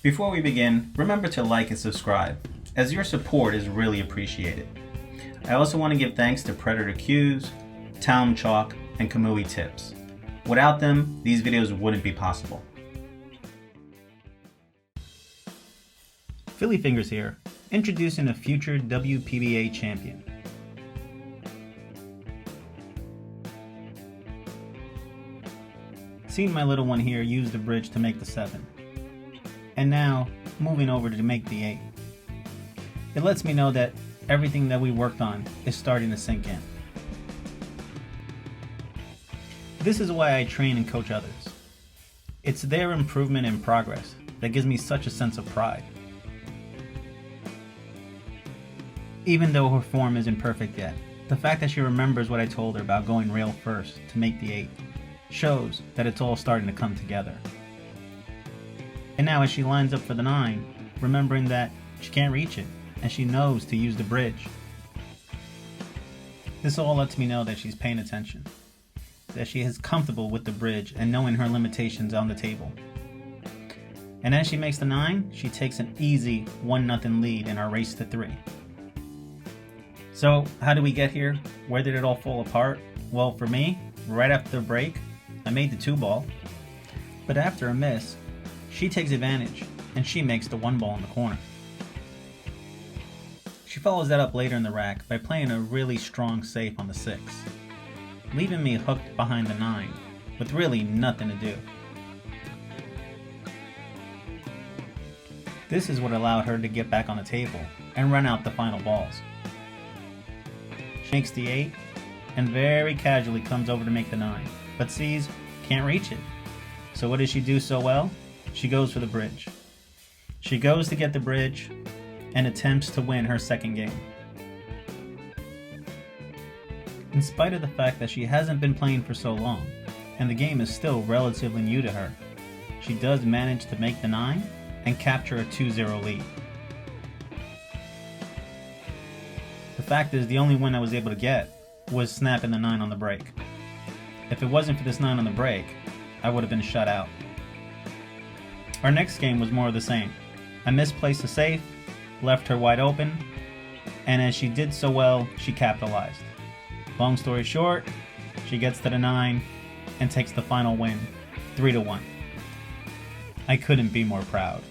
Before we begin, remember to like and subscribe, as your support is really appreciated. I also want to give thanks to Predator Q's, Talm Chalk, and Kamui Tips. Without them, these videos wouldn't be possible. Philly Fingers here, introducing a future WPBA champion. Seeing my little one here use the bridge to make the 7. And now, moving over to make the 8. It lets me know that everything that we worked on is starting to sink in. This is why I train and coach others. It's their improvement and progress that gives me such a sense of pride. Even though her form isn't perfect yet, the fact that she remembers what I told her about going rail first to make the 8 shows that it's all starting to come together. And now as she lines up for the 9, remembering that she can't reach it and she knows to use the bridge. This all lets me know that she's paying attention, that she is comfortable with the bridge and knowing her limitations on the table. And as she makes the 9, she takes an easy 1-0 lead in our race to 3. So how did we get here? Where did it all fall apart? Well, for me, right after the break, I made the 2 ball, but after a miss, she takes advantage and she makes the 1 ball in the corner. She follows that up later in the rack by playing a really strong safe on the 6, leaving me hooked behind the 9 with really nothing to do. This is what allowed her to get back on the table and run out the final balls. She makes the 8 and very casually comes over to make the 9, but sees can't reach it. So what does she do so well? She goes for the bridge. She goes to get the bridge and attempts to win her second game. In spite of the fact that she hasn't been playing for so long, and the game is still relatively new to her, she does manage to make the 9 and capture a 2-0 lead. The fact is, the only win I was able to get was snapping the 9 on the break. If it wasn't for this 9 on the break, I would have been shut out. Our next game was more of the same. I misplaced the safe, left her wide open, and as she did so well, she capitalized. Long story short, she gets to the 9 and takes the final win, 3-1. I couldn't be more proud.